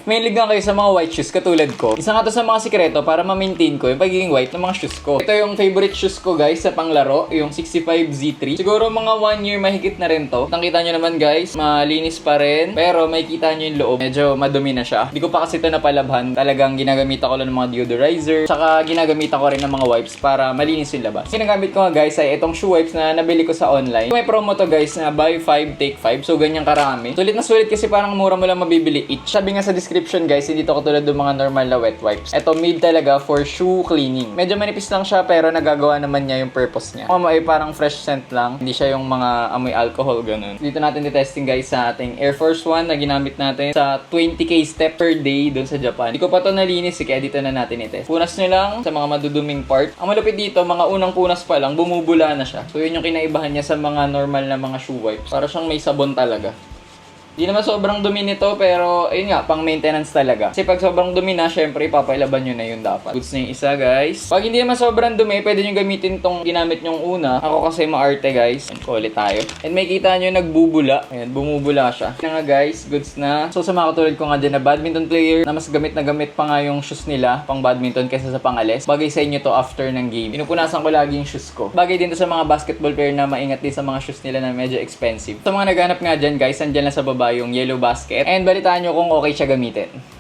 Mahilig nga kayo sa mga white shoes katulad ko. Isa nga to sa mga sikreto para ma-maintain ko yung pagiging white ng mga shoes ko. Ito yung favorite shoes ko guys sa panglaro, yung 65Z3. Siguro mga 1 year mahigit na rin to. Nakita nyo naman guys, malinis pa rin. Pero makikita nyo yung loob, medyo madumi na siya. Hindi ko pa kasi ito napalabhan. Talagang ginagamit ako lang ng mga deodorizer. Tsaka ginagamit ako rin ng mga wipes para malinis yung labas. Ginagamit ko nga guys ay itong shoe wipes na nabili ko sa online. May promo to guys na buy 5 take 5. So ganyan karami. Sulit na sulit kasi parang mura mo lang mabibili each. Sabi nga sa description guys, hindi to katulad ng mga normal na wet wipes. Ito made talaga for shoe cleaning. Medyo manipis lang siya pero nagagawa naman niya yung purpose niya. Kung ay parang fresh scent lang, hindi siya yung mga amoy alcohol ganun. Dito natin i-testing guys sa ating Air Force 1 na ginamit natin sa 20k step per day doon sa Japan. Hindi ko pa to nalinis kaya dito na natin i-test. Punas nyo lang sa mga maduduming part. Ang malupit dito, mga unang punas pa lang, bumubula na siya. So yun yung kinaibahan niya sa mga normal na mga shoe wipes. Para siyang may sabon talaga. Hindi naman sobrang dumi nito pero ayun nga, pang maintenance talaga. Kasi pag sobrang dumi na, syempre papailaban nyo na yun dapat. Goods na yung isa guys. Pag hindi naman sobrang dumi, pwede nyo gamitin tong ginamit nyong una. Ako kasi maarte guys. And ulit tayo. And may kita nyo nagbubula. Ayan, bumubula siya. Yan nga guys, goods na. So sa mga katulad ko nga dyan na badminton player na mas gamit na gamit pa nga yung shoes nila pang badminton kaysa sa pangalis. Bagay sa inyo to after ng game. Pinupunasan ko lagi yung shoes ko. Bagay din to sa mga basketball player na maingat din sa mga shoes nila na medyo expensive. Sa mga naghanap nga dyan guys, andyan lang sa baba yung yellow basket. And balitaan nyo kung okay siya gamitin.